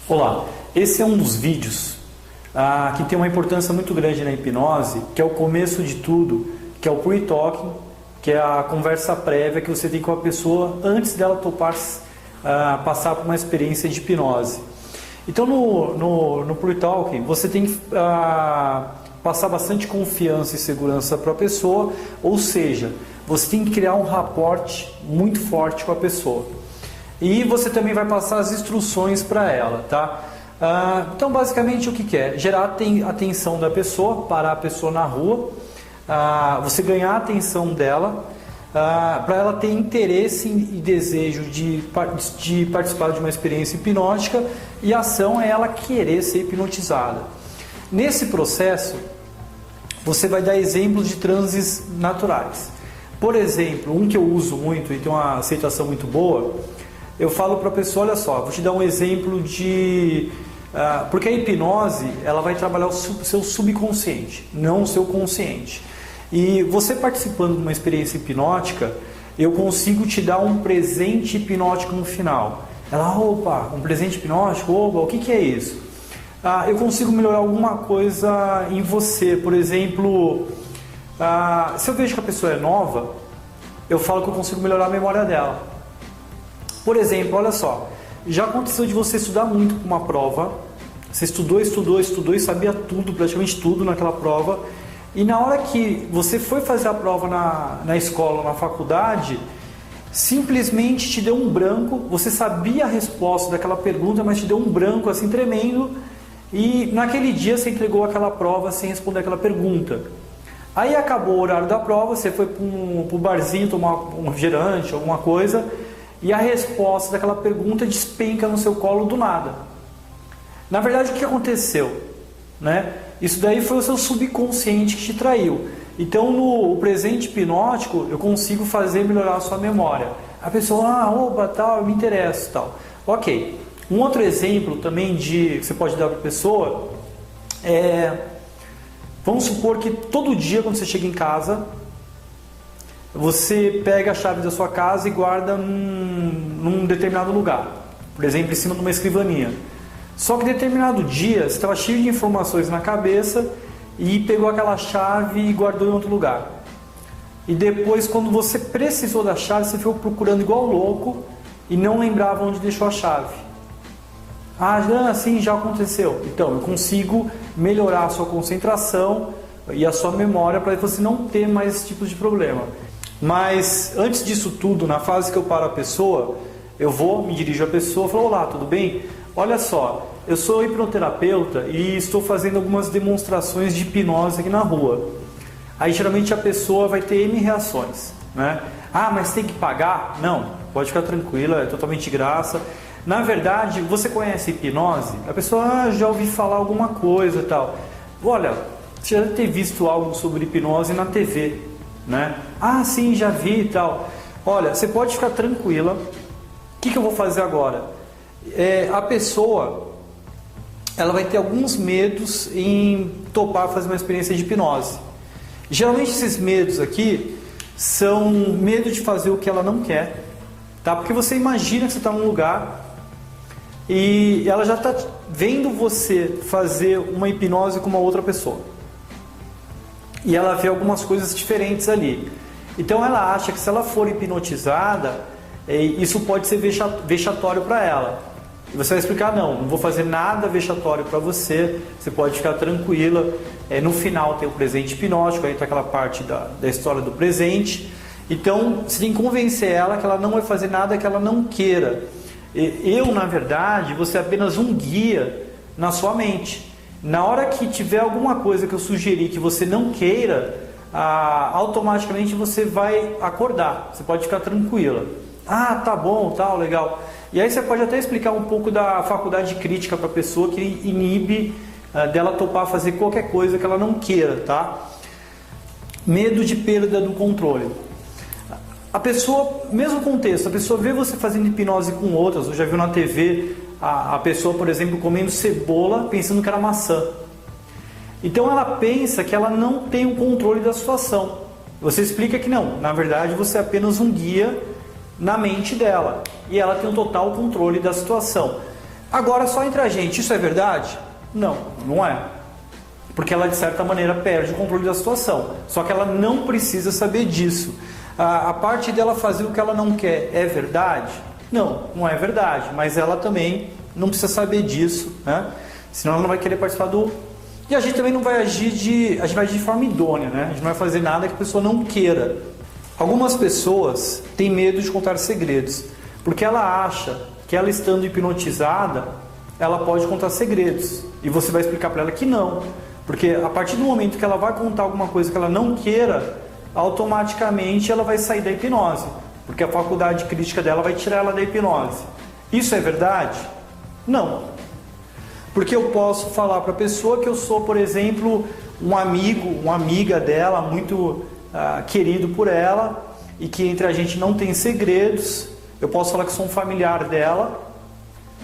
Olá, esse é um dos vídeos que tem uma importância muito grande na hipnose, que é o começo de tudo, que é o pre-talking, que é a conversa prévia que você tem com a pessoa antes dela topar passar por uma experiência de hipnose. Então no pre-talking você tem que passar bastante confiança e segurança para a pessoa, ou seja, você tem que criar um rapport muito forte com a pessoa. E você também vai passar as instruções para ela, tá? Então basicamente o que é? Gerar a atenção da pessoa, parar a pessoa na rua, você ganhar a atenção dela, para ela ter interesse e desejo de participar de uma experiência hipnótica, e a ação é ela querer ser hipnotizada. Nesse processo, você vai dar exemplos de transes naturais. Por exemplo, um que eu uso muito e tem uma aceitação muito boa, eu falo para a pessoa, olha só, vou te dar um exemplo de... porque a hipnose, ela vai trabalhar o seu subconsciente, não o seu consciente. E você participando de uma experiência hipnótica, eu consigo te dar um presente hipnótico no final. Ela, opa, um presente hipnótico? Opa, o que é isso? Eu consigo melhorar alguma coisa em você. Por exemplo, se eu vejo que a pessoa é nova, eu falo que eu consigo melhorar a memória dela. Por exemplo, olha só, já aconteceu de você estudar muito para uma prova, você estudou e sabia tudo, praticamente tudo naquela prova, e na hora que você foi fazer a prova na escola, na faculdade, simplesmente te deu um branco, você sabia a resposta daquela pergunta, mas te deu um branco assim tremendo, e naquele dia você entregou aquela prova sem responder aquela pergunta. Aí acabou o horário da prova, você foi para o barzinho tomar um refrigerante, alguma coisa, e a resposta daquela pergunta despenca no seu colo do nada. Na verdade, o que aconteceu? Né? Isso daí foi o seu subconsciente que te traiu. Então, no presente hipnótico, eu consigo fazer melhorar a sua memória. A pessoa, opa, tal, eu me interesso, tal. Ok. Um outro exemplo também que você pode dar para a pessoa é... Vamos supor que todo dia, quando você chega em casa, você pega a chave da sua casa e guarda num determinado lugar. Por exemplo, em cima de uma escrivaninha. Só que determinado dia, você estava cheio de informações na cabeça e pegou aquela chave e guardou em outro lugar. E depois, quando você precisou da chave, você ficou procurando igual louco e não lembrava onde deixou a chave. Sim, já aconteceu. Então, eu consigo melhorar a sua concentração e a sua memória para você não ter mais esse tipo de problema. Mas antes disso tudo, na fase que eu paro a pessoa, eu me dirijo à pessoa e falo, olá, tudo bem? Olha só, eu sou hipnoterapeuta e estou fazendo algumas demonstrações de hipnose aqui na rua. Aí geralmente a pessoa vai ter N reações, né? Mas tem que pagar? Não, pode ficar tranquila, é totalmente de graça. Na verdade, você conhece hipnose? A pessoa, já ouvi falar alguma coisa e tal. Olha, você já deve ter visto algo sobre hipnose na TV, né? Sim, já vi e tal. Olha, você pode ficar tranquila. O que eu vou fazer agora? A pessoa, ela vai ter alguns medos em topar fazer uma experiência de hipnose. Geralmente esses medos aqui são medo de fazer o que ela não quer, tá? Porque você imagina que você está num lugar e ela já está vendo você fazer uma hipnose com uma outra pessoa. E ela vê algumas coisas diferentes ali. Então ela acha que se ela for hipnotizada, isso pode ser vexatório para ela. E você vai explicar, não vou fazer nada vexatório para você, você pode ficar tranquila. No final tem o presente hipnótico, aí está aquela parte da história do presente. Então você tem que convencer ela que ela não vai fazer nada que ela não queira. Na verdade, você é apenas um guia na sua mente. Na hora que tiver alguma coisa que eu sugerir que você não queira, automaticamente você vai acordar. Você pode ficar tranquila. Tá bom, tal, legal. E aí você pode até explicar um pouco da faculdade de crítica para a pessoa, que inibe dela topar fazer qualquer coisa que ela não queira, tá? Medo de perda do controle. A pessoa, mesmo contexto, a pessoa vê você fazendo hipnose com outras, ou já viu na TV a pessoa, por exemplo, comendo cebola pensando que era maçã. Então ela pensa que ela não tem o controle da situação. Você explica que não, na verdade você é apenas um guia na mente dela e ela tem um total controle da situação. Agora, só entre a gente, isso é verdade? Não, não é. Porque ela, de certa maneira, perde o controle da situação. Só que ela não precisa saber disso. A parte dela fazer o que ela não quer é verdade? Não, não é verdade. Mas ela também não precisa saber disso, né? Senão ela não vai querer participar do... E a gente também não vai agir a gente vai agir de forma idônea, né? A gente não vai fazer nada que a pessoa não queira. Algumas pessoas têm medo de contar segredos, porque ela acha que ela estando hipnotizada, ela pode contar segredos. E você vai explicar para ela que não. Porque a partir do momento que ela vai contar alguma coisa que ela não queira, automaticamente ela vai sair da hipnose. Porque a faculdade crítica dela vai tirar ela da hipnose. Isso é verdade? Não. Porque eu posso falar para a pessoa que eu sou, por exemplo, um amigo, uma amiga dela, muito querido por ela, e que entre a gente não tem segredos. Eu posso falar que sou um familiar dela,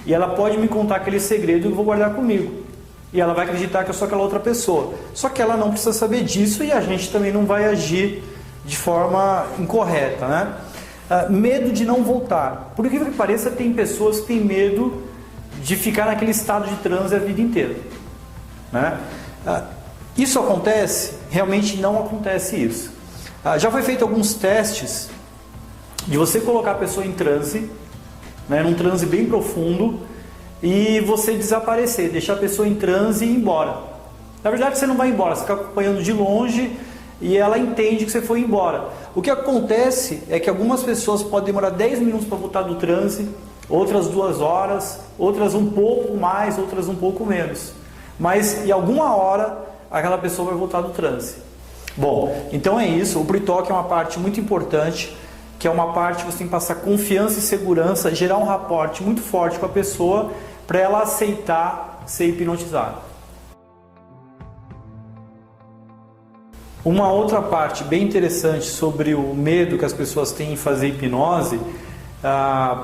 e ela pode me contar aquele segredo e eu vou guardar comigo. E ela vai acreditar que eu sou aquela outra pessoa. Só que ela não precisa saber disso e a gente também não vai agir de forma incorreta, né? Medo de não voltar. Por incrível que pareça, tem pessoas que têm medo de ficar naquele estado de transe a vida inteira, né? Isso acontece? Realmente não acontece isso. Já foi feito alguns testes de você colocar a pessoa em transe, né, num transe bem profundo, e você desaparecer, deixar a pessoa em transe e ir embora. Na verdade você não vai embora, você fica acompanhando de longe e ela entende que você foi embora. O que acontece é que algumas pessoas podem demorar 10 minutos para voltar do transe, outras 2 horas, outras um pouco mais, outras um pouco menos. Mas em alguma hora aquela pessoa vai voltar do transe. Bom, então é isso. O pre-talk é uma parte muito importante, que é uma parte que você tem que passar confiança e segurança, gerar um rapport muito forte com a pessoa para ela aceitar ser hipnotizada. Uma outra parte bem interessante sobre o medo que as pessoas têm em fazer hipnose,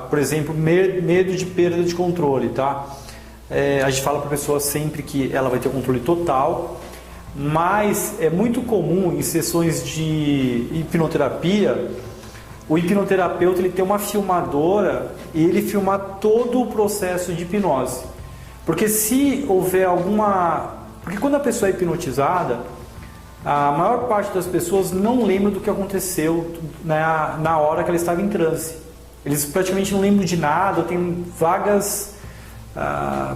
por exemplo, medo de perda de controle, tá? A gente fala para a pessoa sempre que ela vai ter controle total, mas é muito comum em sessões de hipnoterapia, o hipnoterapeuta ele tem uma filmadora e ele filma todo o processo de hipnose. Porque se houver Porque quando a pessoa é hipnotizada, a maior parte das pessoas não lembra do que aconteceu na hora que ela estava em transe. Eles praticamente não lembram de nada, tem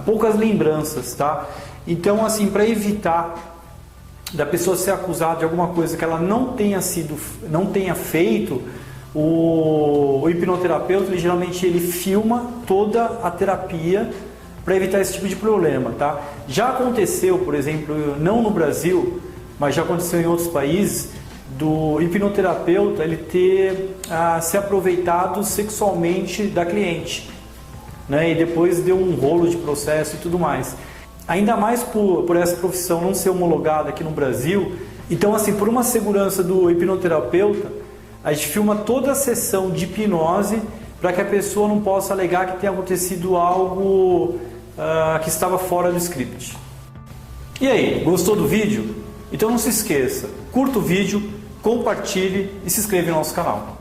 poucas lembranças, tá? Então, assim, para evitar da pessoa ser acusada de alguma coisa que ela não tenha feito, o hipnoterapeuta ele, geralmente ele filma toda a terapia para evitar esse tipo de problema, tá? Já aconteceu, por exemplo, não no Brasil, mas já aconteceu em outros países, do hipnoterapeuta ele ter se aproveitado sexualmente da cliente, né? E depois deu um rolo de processo e tudo mais. Ainda mais por essa profissão não ser homologada aqui no Brasil. Então, assim, por uma segurança do hipnoterapeuta, a gente filma toda a sessão de hipnose para que a pessoa não possa alegar que tenha acontecido algo que estava fora do script. E aí, gostou do vídeo? Então não se esqueça, curta o vídeo, compartilhe e se inscreva no nosso canal.